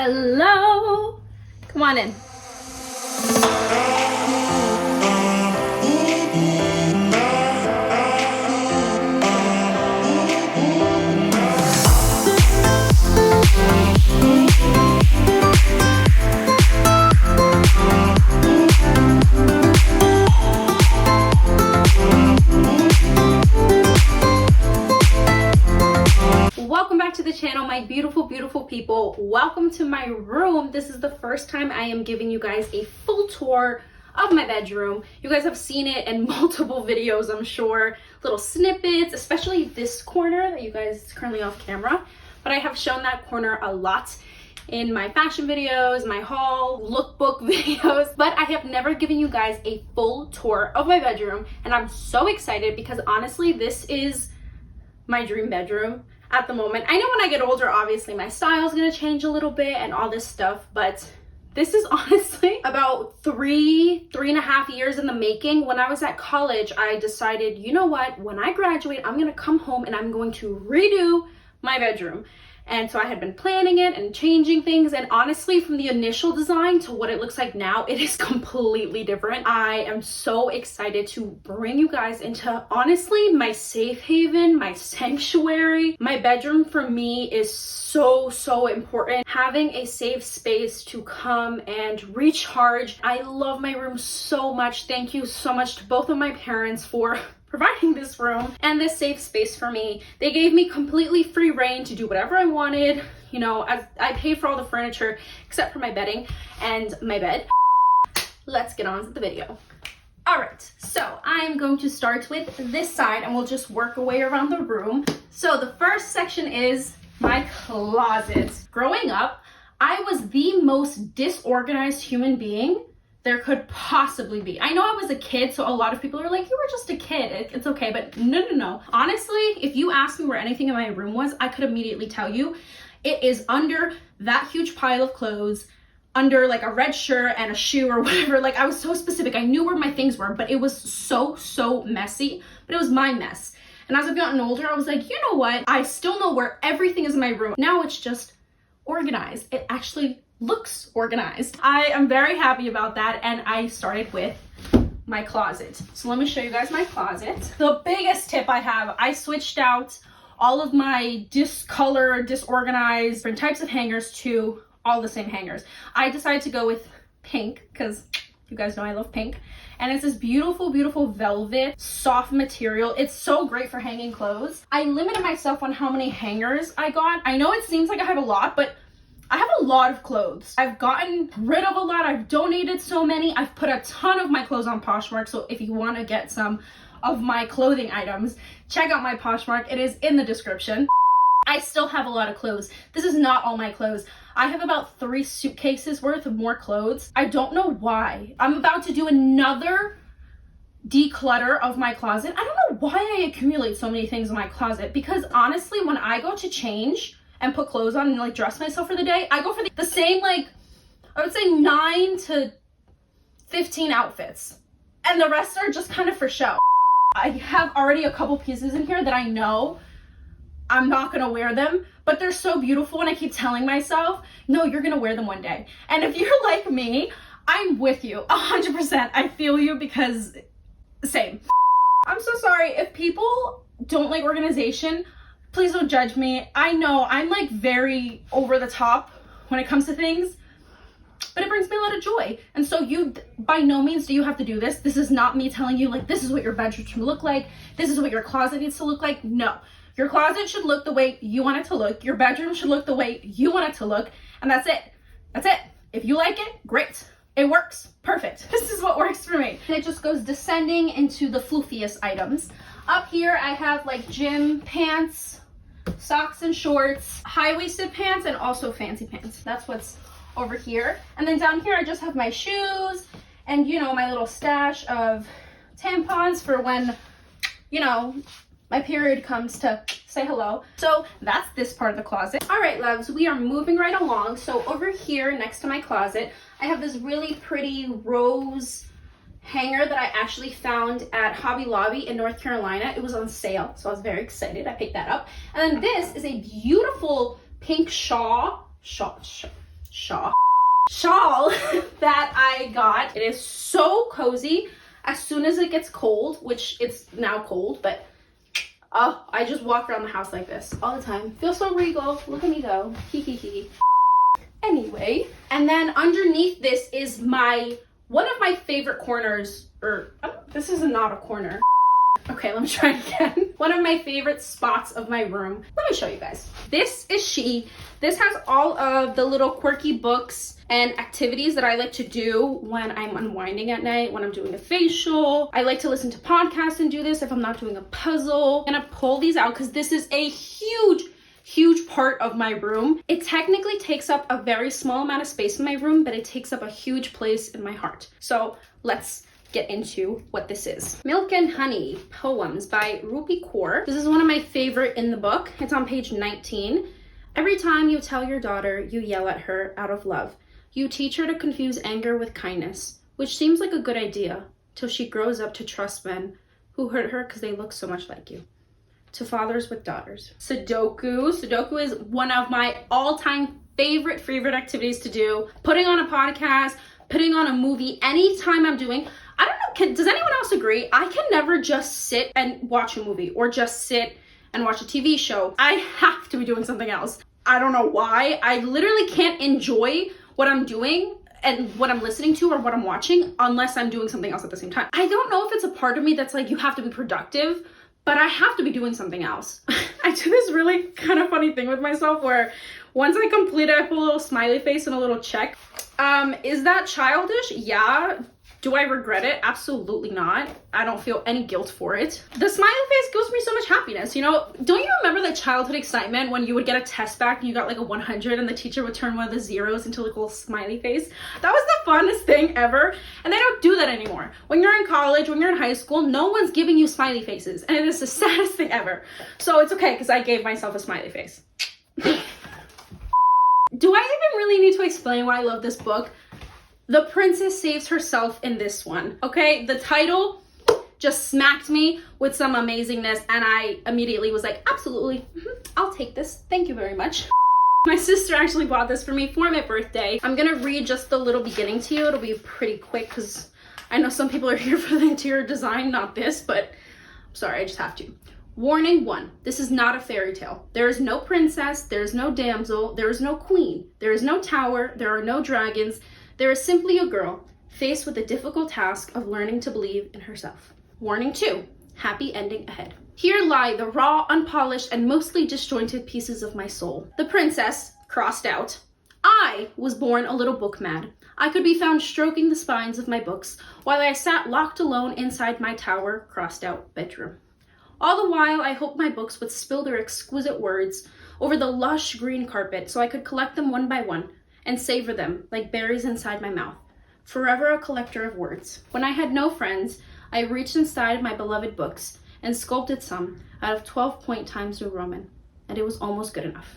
Hello. Come on in. Welcome back to the channel, my beautiful people. Welcome to my room. This is the first time I am giving you guys a full tour of my bedroom. You guys have seen it in multiple videos, I'm sure, little snippets, especially this corner that you guys is currently off camera, but I have shown that corner a lot in my fashion videos, my haul, lookbook videos, but I have never given you guys a full tour of my bedroom, and I'm so excited because honestly, this is my dream bedroom at the moment. I know when I get older, obviously my style is gonna change a little bit and all this stuff, but this is honestly about three and a half years in the making. When I was at college, I decided, you know what, when I graduate, I'm gonna come home and I'm going to redo my bedroom. And so I had been planning it and changing things, and honestly, from the initial design to what it looks like now, it is completely different. I am so excited to bring you guys into, honestly, my safe haven, my sanctuary. My bedroom for me is so important. Having a safe space to come and recharge. I love my room so much. Thank you so much to both of my parents for providing this room and this safe space for me. They gave me completely free reign to do whatever I wanted. You know, I paid for all the furniture except for my bedding and my bed. Let's get on to the video. All right, so I'm going to start with this side and we'll just work our way around the room. So the first section is my closet. Growing up, I was the most disorganized human being there could possibly be. I know I was a kid, so a lot of people are like, you were just a kid, it's okay, but no. Honestly, if you asked me where anything in my room was, I could immediately tell you. It is under that huge pile of clothes, under like a red shirt and a shoe or whatever. Like, I was so specific. I knew where my things were, but it was so messy, but it was my mess. And as I've gotten older, I was like, you know what? I still know where everything is in my room. Now it's just organized. It actually looks organized. I am very happy about that, and I started with my closet. So let me show you guys my closet. The biggest tip I have, I switched out all of my discolored, disorganized, different types of hangers to all the same hangers. I decided to go with pink because you guys know I love pink. And it's this beautiful velvet, soft material. It's so great for hanging clothes. I limited myself on how many hangers I got. I know it seems like I have a lot, but I have a lot of clothes. I've gotten rid of a lot. I've donated so many. I've put a ton of my clothes on Poshmark. So if you want to get some of my clothing items, check out my Poshmark. It is in the description. I still have a lot of clothes. This is not all my clothes. I have about 3 suitcases worth of more clothes. I don't know why. I'm about to do another declutter of my closet. I don't know why I accumulate so many things in my closet, because honestly, when I go to change and put clothes on and like dress myself for the day, I go for the same, like, I would say 9 to 15 outfits. And the rest are just kind of for show. I have already a couple pieces in here that I know I'm not gonna wear them, but they're so beautiful, and I keep telling myself, no, you're gonna wear them one day. And if you're like me, I'm with you 100%. I feel you, because same. I'm so sorry if people don't like organization. Please don't judge me. I know I'm like very over the top when it comes to things, but it brings me a lot of joy. And so you, by no means do you have to do this. This is not me telling you like, this is what your bedroom should look like. This is what your closet needs to look like. No, your closet should look the way you want it to look. Your bedroom should look the way you want it to look. And that's it. That's it. If you like it, great. It works. Perfect. This is what works for me. And it just goes descending into the floofiest items. Up here, I have like gym pants, socks and shorts, high-waisted pants, and also fancy pants. That's what's over here. And then down here, I just have my shoes and, you know, my little stash of tampons for when, you know, my period comes to say hello. So that's this part of the closet. All right, loves, we are moving right along. So over here next to my closet, I have this really pretty rose hanger that I actually found at Hobby Lobby in North Carolina. It was on sale, so I was very excited. I picked that up. And then this is a beautiful pink shawl. shawl that I got. It is so cozy. As soon as it gets cold, which it's now cold, but I just walk around the house like this all the time. Feel so regal. Look at me go. Hee hee hee. Anyway, and then underneath this is one of my favorite corners, this is not a corner. Okay, let me try again. One of my favorite spots of my room. Let me show you guys. This is This has all of the little quirky books and activities that I like to do when I'm unwinding at night, when I'm doing a facial. I like to listen to podcasts and do this if I'm not doing a puzzle. I'm gonna pull these out because this is a huge part of my room. It technically takes up a very small amount of space in my room, but it takes up a huge place in my heart. So let's get into what this is. Milk and Honey, Poems by Rupi Kaur. This is one of my favorite in the book. It's on page 19. Every time you tell your daughter, you yell at her out of love. You teach her to confuse anger with kindness, which seems like a good idea, till she grows up to trust men who hurt her because they look so much like you. To fathers with daughters. Sudoku. Sudoku is one of my all-time favorite activities to do. Putting on a podcast, putting on a movie, anytime I'm doing, I don't know, does anyone else agree? I can never just sit and watch a movie or just sit and watch a TV show. I have to be doing something else. I don't know why. I literally can't enjoy what I'm doing and what I'm listening to or what I'm watching unless I'm doing something else at the same time. I don't know if it's a part of me that's like, you have to be productive, but I have to be doing something else. I do this really kind of funny thing with myself where once I complete it, I put a little smiley face and a little check. Is that childish? Yeah. Do I regret it? Absolutely not. I don't feel any guilt for it. The smiley face gives me so much happiness, you know? Don't you remember the childhood excitement when you would get a test back and you got like a 100 and the teacher would turn one of the zeros into like a little smiley face? That was the funnest thing ever. And they don't do that anymore. When you're in college, when you're in high school, no one's giving you smiley faces. And it is the saddest thing ever. So it's okay because I gave myself a smiley face. Do I even really need to explain why I love this book? The princess saves herself in this one, okay? The title just smacked me with some amazingness and I immediately was like, absolutely, I'll take this. Thank you very much. My sister actually bought this for me for my birthday. I'm gonna read just the little beginning to you. It'll be pretty quick because I know some people are here for the interior design, not this, but I'm sorry, I just have to. Warning 1, this is not a fairy tale. There is no princess, there is no damsel, there is no queen, there is no tower, there are no dragons. There is simply a girl faced with the difficult task of learning to believe in herself. Warning 2, happy ending ahead. Here lie the raw, unpolished, and mostly disjointed pieces of my soul. The princess, crossed out. I was born a little book mad. I could be found stroking the spines of my books while I sat locked alone inside my tower, crossed out bedroom. All the while, I hoped my books would spill their exquisite words over the lush green carpet so I could collect them one by one and savor them like berries inside my mouth, forever a collector of words. When I had no friends, I reached inside my beloved books and sculpted some out of 12-point Times New Roman, and it was almost good enough.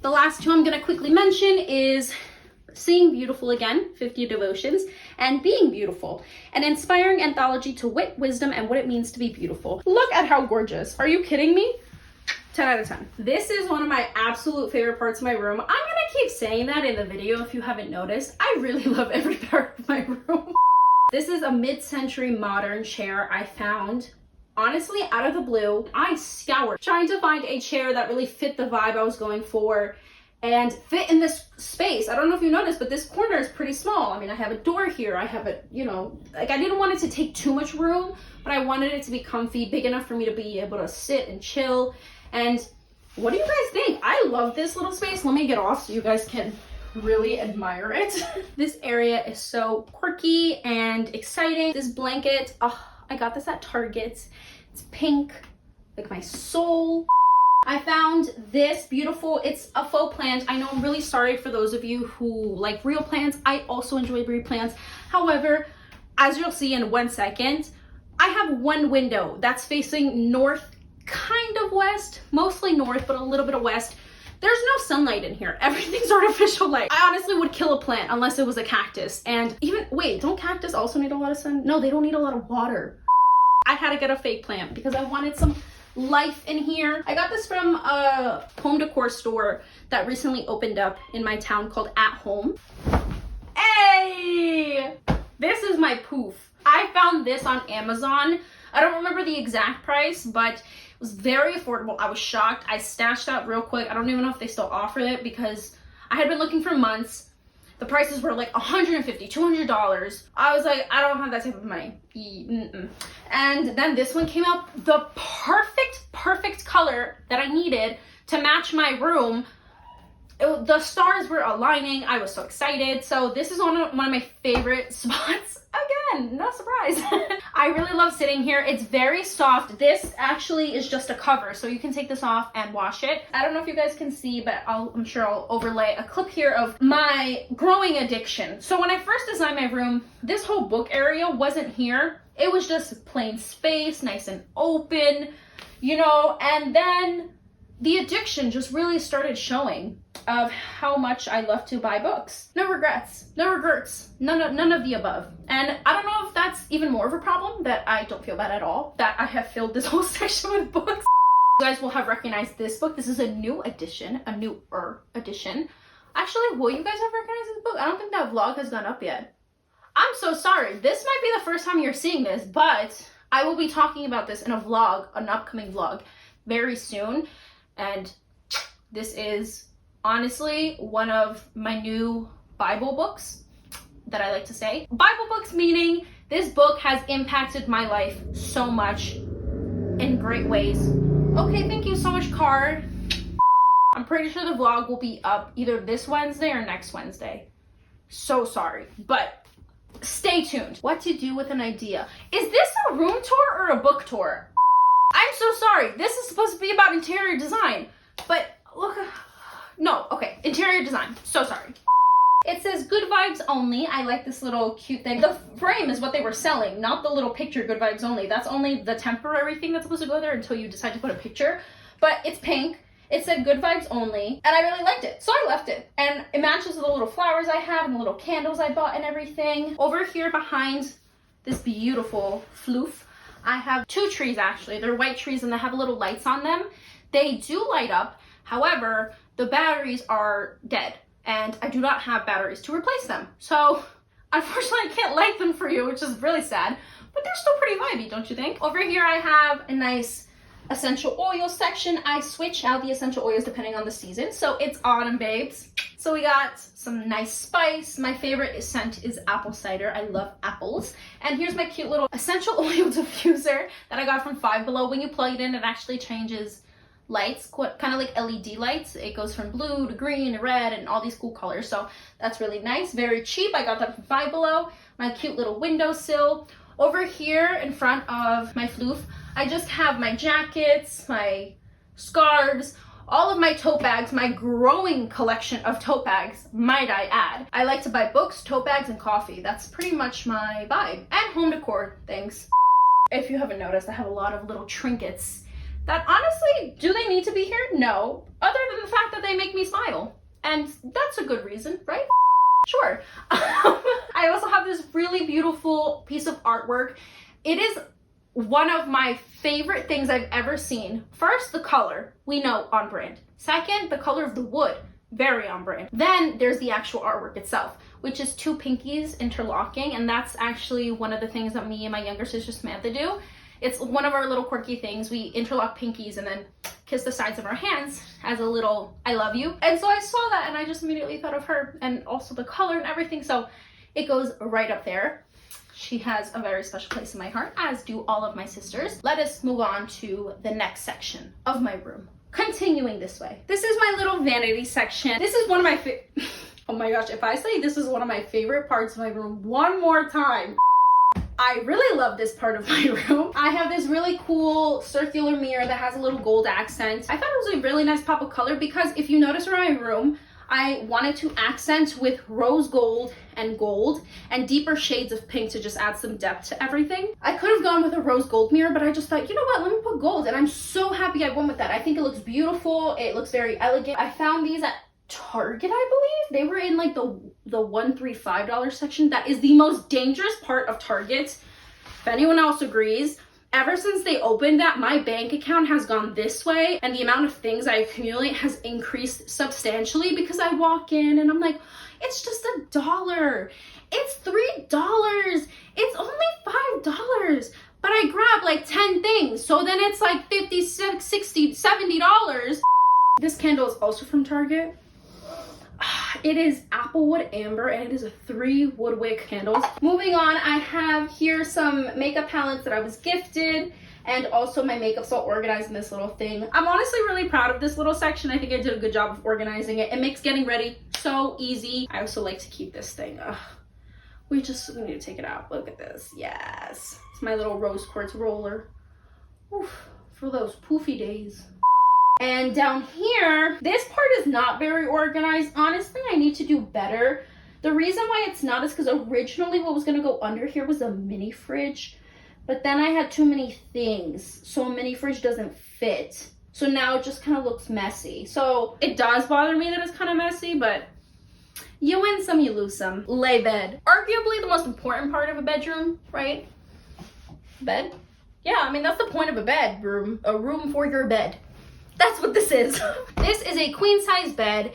The last two I'm gonna quickly mention is Seeing Beautiful Again, 50 Devotions, and Being Beautiful, an inspiring anthology to wit, wisdom, and what it means to be beautiful. Look at how gorgeous. Are you kidding me? 10 out of 10. This is one of my absolute favorite parts of my room. I'm gonna keep saying that in the video if you haven't noticed. I really love every part of my room. This is a mid-century modern chair I found, honestly, out of the blue. I scoured trying to find a chair that really fit the vibe I was going for and fit in this space. I don't know if you noticed, but this corner is pretty small. I mean, I have a door here. I have a, you know, like I didn't want it to take too much room, but I wanted it to be comfy, big enough for me to be able to sit and chill. And what do you guys think? I love this little space. Let me get off so you guys can really admire it. This area is so quirky and exciting. This blanket, oh, I got this at Target. It's pink, like my soul. I found this beautiful, it's a faux plant. I know I'm really sorry for those of you who like real plants. I also enjoy real plants. However, as you'll see in 1 second, I have one window that's facing north, kind of west, mostly north, but a little bit of west. There's no sunlight in here. Everything's artificial light. I honestly would kill a plant unless it was a cactus. And even, wait, don't cactus also need a lot of sun? No, they don't need a lot of water. I had to get a fake plant because I wanted some life in here. I got this from a home decor store that recently opened up in my town called At Home. Hey! This is my poof. I found this on Amazon. I don't remember the exact price, but it was very affordable. I was shocked. I stashed out real quick. I don't even know if they still offer it because I had been looking for months. The prices were like $150, $200. I was like, I don't have that type of money. And then this one came out, the perfect color that I needed to match my room. The stars were aligning. I was so excited. So this is one of my favorite spots. Again, no surprise. I really love sitting here. It's very soft. This actually is just a cover, so you can take this off and wash it. I don't know if you guys can see, but I'm sure I'll overlay a clip here of my growing addiction. So when I first designed my room, this whole book area wasn't here. It was just plain space, nice and open, you know, and then the addiction just really started showing of how much I love to buy books. No regrets, none of the above. And I don't know if that's even more of a problem, that I don't feel bad at all, that I have filled this whole section with books. You guys will have recognized this book. This is a new edition, a newer edition. Actually, will you guys have recognized this book? I don't think that vlog has gone up yet. I'm so sorry. This might be the first time you're seeing this, but I will be talking about this in a vlog, an upcoming vlog, very soon. And this is honestly one of my new Bible books that I like to say. Bible books meaning this book has impacted my life so much in great ways. Okay, thank you so much, card. I'm pretty sure the vlog will be up either this Wednesday or next Wednesday. So sorry, but stay tuned. What to do with an idea. Is this a room tour or a book tour? I'm so sorry. This is supposed to be about interior design, but look, no, okay, interior design. So sorry. It says good vibes only. I like this little cute thing. The frame is what they were selling, not the little picture good vibes only. That's only the temporary thing that's supposed to go there until you decide to put a picture, but it's pink. It said good vibes only, and I really liked it, so I left it. And it matches with the little flowers I have and the little candles I bought and everything. Over here behind this beautiful floof, I have two trees actually. They're white trees and they have little lights on them. They do light up. However, the batteries are dead and I do not have batteries to replace them. So unfortunately I can't light them for you, which is really sad, but they're still pretty vibey, don't you think? Over here I have a nice essential oil section. I switch out the essential oils depending on the season. So it's autumn, babes. So we got some nice spice. My favorite scent is apple cider. I love apples. And here's my cute little essential oil diffuser that I got from Five Below. When you plug it in, it actually changes lights, kind of like LED lights. It goes from blue to green to red and all these cool colors. So that's really nice. Very cheap. I got that from Five Below. My cute little windowsill. Over here in front of my floof, I just have my jackets, my scarves, all of my tote bags, my growing collection of tote bags, might I add. I like to buy books, tote bags, and coffee. That's pretty much my vibe. And home decor things. If you haven't noticed, I have a lot of little trinkets that honestly, do they need to be here? No. Other than the fact that they make me smile. And that's a good reason, right? Sure. I also have this really beautiful piece of artwork. It is one of my favorite things I've ever seen. First, the color, we know, on brand. Second, the color of the wood, very on brand. Then there's the actual artwork itself, which is two pinkies interlocking, and that's actually one of the things that me and my younger sister Samantha do. It's one of our little quirky things. We interlock pinkies and then kiss the sides of our hands as a little I love you. And so I saw that and I just immediately thought of her, and also the color and everything. So it goes right up there. She has a very special place in my heart, as do all of my sisters. Let us move on to the next section of my room. Continuing this way. This is my little vanity section. This is one of my oh my gosh, if I say this is one of my favorite parts of my room one more time, I really love this part of my room. I have this really cool circular mirror that has a little gold accent. I thought it was a really nice pop of color because if you notice around my room, I wanted to accent with rose gold and deeper shades of pink to just add some depth to everything. I could have gone with a rose gold mirror, but I just thought, you know what, let me put gold. And I'm so happy I went with that. I think it looks beautiful. It looks very elegant. I found these at Target, I believe. They were in like the $135 section. That is the most dangerous part of Target. If anyone else agrees, Ever since they opened that, my bank account has gone this way, and the amount of things I accumulate has increased substantially because I walk in and I'm like, it's just $1. It's $3. It's only $5. But I grab like 10 things. So then it's like $50, $60, $70. This candle is also from Target. It is Applewood Amber, and it is a 3 wood wick candles. Moving on, I have here some makeup palettes that I was gifted, and also my makeup's all organized in this little thing. I'm honestly really proud of this little section. I think I did a good job of organizing it. It makes getting ready so easy. I also like to keep this thing. We need to take it out. Look at this. Yes. It's my little rose quartz roller. Oof, for those poofy days. And down here, this part is not very organized. Honestly, I need to do better. The reason why it's not is because originally what was going to go under here was a mini fridge. But then I had too many things, so a mini fridge doesn't fit. So now it just kind of looks messy. So it does bother me that it's kind of messy, but you win some, you lose some. Lay bed. Arguably the most important part of a bedroom, right? Bed? Yeah, I mean, that's the point of a bedroom. A room for your bed. That's what this is. This is a queen size bed.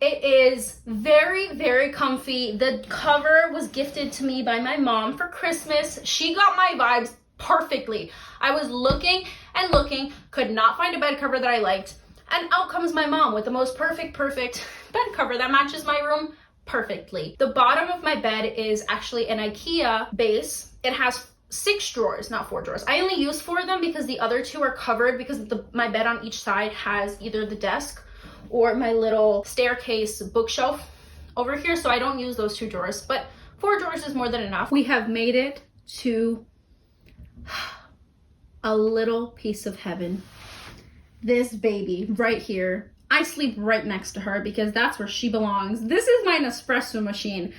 It is very, very comfy. The cover was gifted to me by my mom for Christmas. She got my vibes perfectly. I was looking and looking, could not find a bed cover that I liked. And out comes my mom with the most perfect bed cover that matches my room perfectly. The bottom of my bed is actually an IKEA base. It has 6 drawers, not 4 drawers. I only use 4 of them because the other 2 are covered because my bed on each side has either the desk or my little staircase bookshelf over here. So I don't use those 2 drawers, but 4 drawers is more than enough. We have made it to a little piece of heaven. This baby right here. I sleep right next to her because that's where she belongs. This is my Nespresso machine.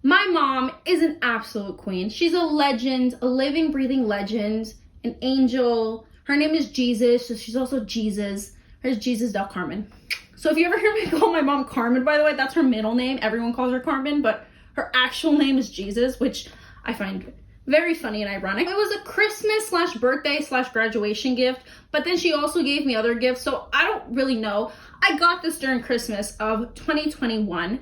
My mom is an absolute queen. She's a legend, a living, breathing legend, an angel. Her name is Jesus, so she's also Jesus. Here's Jesus.Carmen. So if you ever hear me call my mom Carmen, by the way, that's her middle name. Everyone calls her Carmen, but her actual name is Jesus, which I find very funny and ironic. It was a Christmas / birthday / graduation gift, but then she also gave me other gifts, so I don't really know. I got this during Christmas of 2021.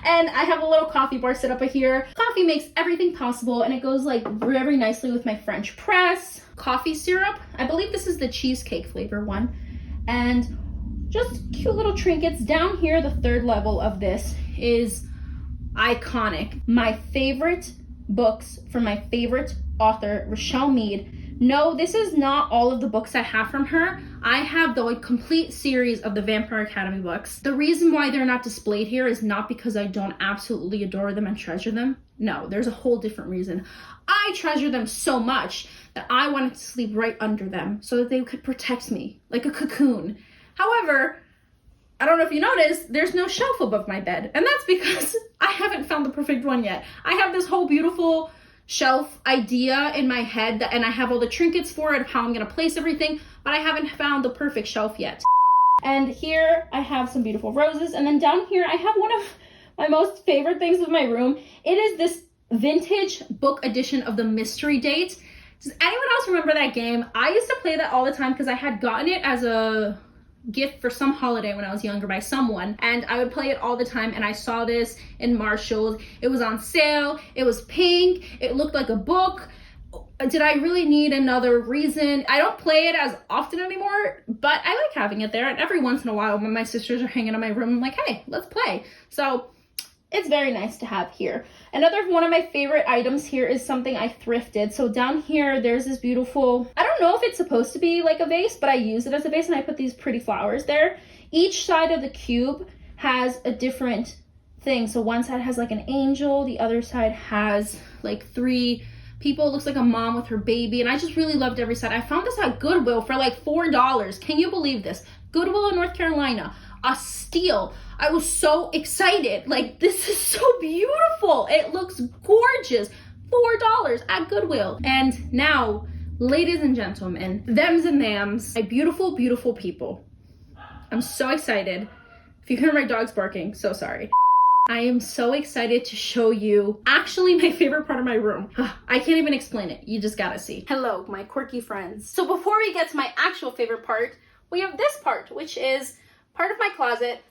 And I have a little coffee bar set up here. Coffee makes everything possible, and it goes like very nicely with my French press. Coffee syrup. I believe this is the cheesecake flavor one. And just cute little trinkets. Down here, the 3rd level of this is iconic. My favorite books from my favorite author, Rochelle Mead. No, this is not all of the books I have from her. I have the complete series of the Vampire Academy books. The reason why they're not displayed here is not because I don't absolutely adore them and treasure them. No, there's a whole different reason. I treasure them so much that I wanted to sleep right under them so that they could protect me like a cocoon. However, I don't know if you noticed, there's no shelf above my bed. And that's because I haven't found the perfect one yet. I have this whole beautiful shelf idea in my head and I have all the trinkets for it, of how I'm gonna place everything, but I haven't found the perfect shelf yet. And here I have some beautiful roses, and then down here I have one of my most favorite things of my room. It is this vintage book edition of The Mystery Date. Does anyone else remember that game? I used to play that all the time because I had gotten it as a gift for some holiday when I was younger by someone, and I would play it all the time. And I saw this in Marshall's. It was on sale. It was pink. It looked like a book. Did I really need another reason? I don't play it as often anymore, but I like having it there. And every once in a while when my sisters are hanging in my room, I'm like, hey, let's play. So it's very nice to have here. Another one of my favorite items here is something I thrifted. So down here, there's this beautiful, I don't know if it's supposed to be like a vase, but I use it as a vase and I put these pretty flowers there. Each side of the cube has a different thing. So one side has like an angel, the other side has like 3 people. It looks like a mom with her baby, and I just really loved every side. I found this at Goodwill for like $4. Can you believe this? Goodwill in North Carolina. A steal. I was so excited. Like, this is so beautiful. It looks gorgeous. $4 at Goodwill. And now, ladies and gentlemen, thems and thams, my beautiful, beautiful people. I'm so excited. If you hear my dogs barking, so sorry. I am so excited to show you actually my favorite part of my room. I can't even explain it. You just gotta see. Hello, my quirky friends. So before we get to my actual favorite part, we have this part, which is part of my closet.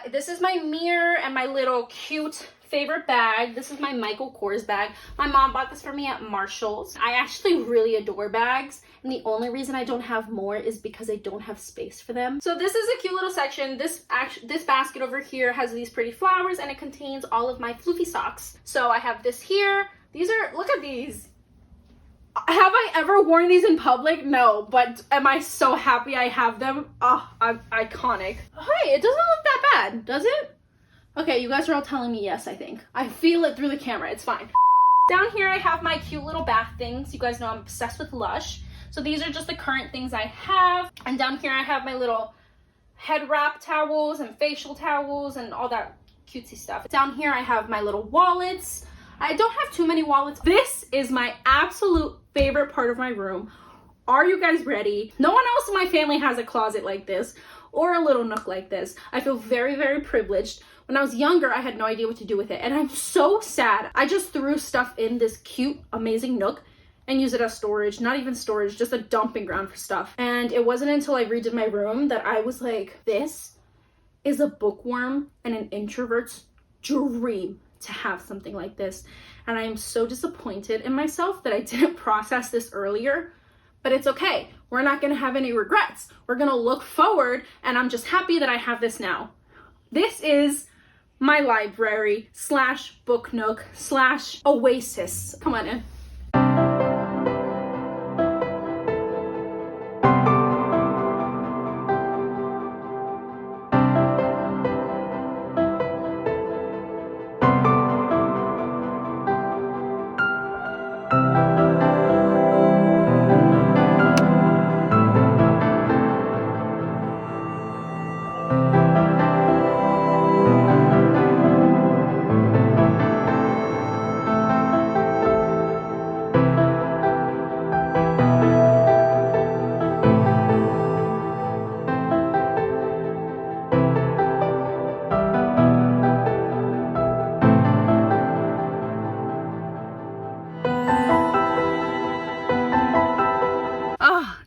This is my mirror and my little cute favorite bag. This is my Michael Kors bag. My mom bought this for me at Marshall's. I actually really adore bags, and the only reason I don't have more is because I don't have space for them. So this is a cute little section. This basket over here has these pretty flowers, and it contains all of my floofy socks. So I have this here. These are, look at these. Have I ever worn these in public? No, but am I so happy I have them? Oh, I'm iconic. Hey, it doesn't look that bad, does it? Okay, you guys are all telling me yes, I think. I feel it through the camera, it's fine. Down here I have my cute little bath things. You guys know I'm obsessed with Lush. So these are just the current things I have. And down here I have my little head wrap towels and facial towels and all that cutesy stuff. Down here I have my little wallets. I don't have too many wallets. This is my absolute favorite part of my room. Are you guys ready? No one else in my family has a closet like this or a little nook like this. I feel very, very privileged. When I was younger, I had no idea what to do with it, and I'm so sad. I just threw stuff in this cute, amazing nook and used it as storage. Not even storage, just a dumping ground for stuff. And it wasn't until I redid my room that I was like, this is a bookworm and an introvert's dream to have something like this. And I am so disappointed in myself that I didn't process this earlier, but it's okay. We're not gonna have any regrets. We're gonna look forward, and I'm just happy that I have this now. This is my library / book nook / oasis. Come on in.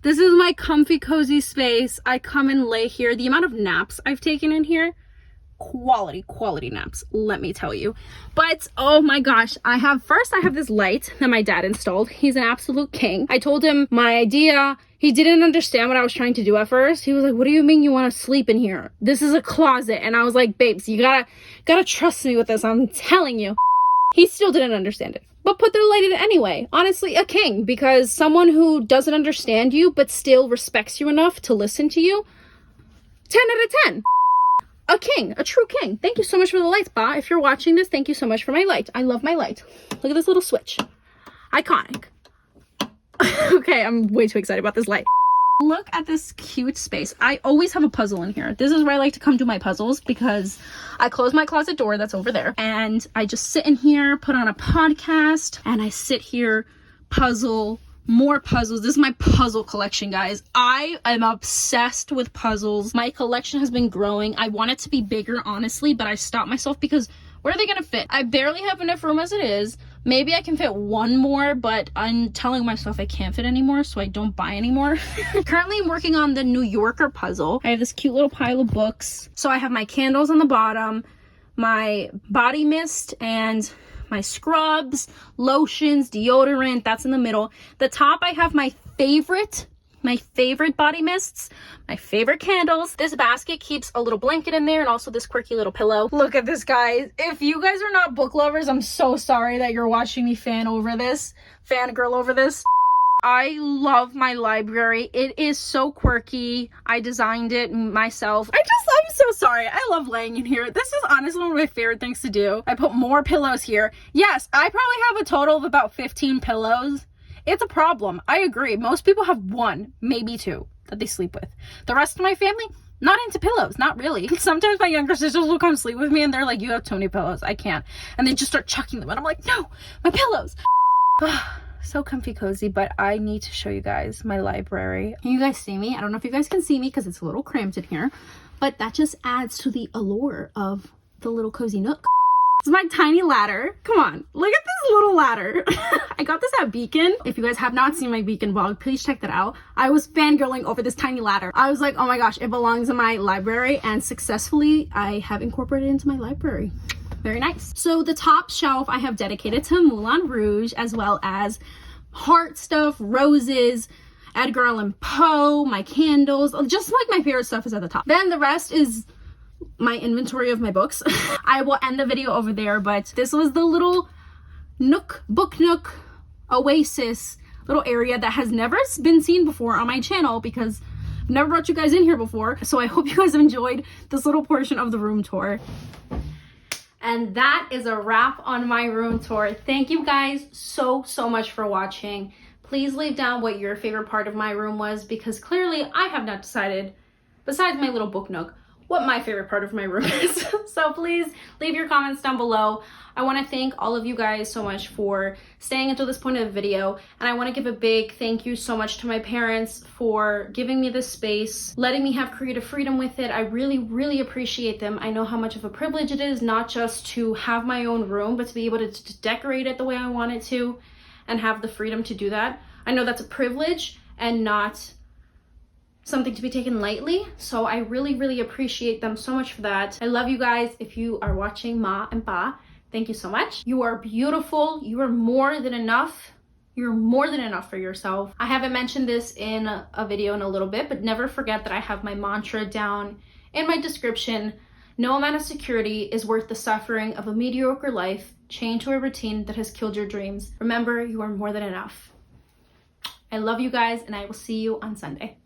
This is my comfy, cozy space. I come and lay here. The amount of naps I've taken in here, quality naps, let me tell you. But oh my gosh, I have this light that my dad installed. He's an absolute king. I told him my idea. He didn't understand what I was trying to do at first. He was like, what do you mean you want to sleep in here? This is a closet. And I was like, babes, you gotta trust me with this. I'm telling you. He still didn't understand it, but put their light in it anyway. Honestly, a king, because someone who doesn't understand you but still respects you enough to listen to you, 10 out of 10. A king, a true king. Thank you so much for the lights, Ba. If you're watching this, thank you so much for my light. I love my light. Look at this little switch. Iconic. Okay, I'm way too excited about this light. Look at this cute space. I always have a puzzle in here. This is where I like to come do my puzzles, because I close my closet door that's over there and I just sit in here, put on a podcast, and I sit here, puzzle, more puzzles. This is my puzzle collection, guys. I am obsessed with puzzles. My collection has been growing. I want it to be bigger, honestly, but I stopped myself because where are they gonna fit? I barely have enough room as it is. Maybe I can fit one more, but I'm telling myself I can't fit anymore, so I don't buy anymore. Currently, I'm working on the New Yorker puzzle. I have this cute little pile of books. So I have my candles on the bottom, my body mist, and my scrubs, lotions, deodorant, that's in the middle. The top, I have my favorite body mists, my favorite candles. This basket keeps a little blanket in there and also this quirky little pillow. Look at this, guys. If you guys are not book lovers, I'm so sorry that you're watching me fangirl over this. I love my library. It is so quirky. I designed it myself. I'm so sorry. I love laying in here. This is honestly one of my favorite things to do. I put more pillows here. Yes, I probably have a total of about 15 pillows. It's a problem. I agree. Most people have one, maybe two that they sleep with. The rest of my family, not into pillows. Not really. Sometimes my younger sisters will come sleep with me and they're like, you have too many pillows. I can't. And they just start chucking them. And I'm like, no, my pillows. So comfy cozy, but I need to show you guys my library. Can you guys see me? I don't know if you guys can see me because it's a little cramped in here, but that just adds to the allure of the little cozy nook. This is my tiny ladder. Come on, look at this little ladder. I got this at Beacon. If you guys have not seen my Beacon vlog, please check that out. I was fangirling over this tiny ladder. I was like, oh my gosh, it belongs in my library, and successfully I have incorporated it into my library. Very nice. So the top shelf I have dedicated to Moulin Rouge, as well as heart stuff, roses, Edgar Allan Poe, my candles, just like my favorite stuff is at the top. Then the rest is my inventory of my books. I will end the video over there, but this was the little nook, book nook, oasis, little area that has never been seen before on my channel because I've never brought you guys in here before. So I hope you guys have enjoyed this little portion of the room tour. And that is a wrap on my room tour. Thank you guys so much for watching. Please leave down what your favorite part of my room was, because clearly I have not decided, besides my little book nook, what my favorite part of my room is. So please leave your comments down below. I want to thank all of you guys so much for staying until this point of the video, and I want to give a big thank you so much to my parents for giving me this space, letting me have creative freedom with it. I really appreciate them. I know how much of a privilege it is, not just to have my own room, but to be able to decorate it the way I want it to and have the freedom to do that. I know that's a privilege and not something to be taken lightly, so I really appreciate them so much for that. I love you guys. If you are watching, Ma and Pa, thank you so much. You are beautiful. You are more than enough. You're more than enough for yourself. I haven't mentioned this in a video in a little bit, but never forget that I have my mantra down in my description. No amount of security is worth the suffering of a mediocre life chained to a routine that has killed your dreams. Remember, you are more than enough. I love you guys, and I will see you on Sunday.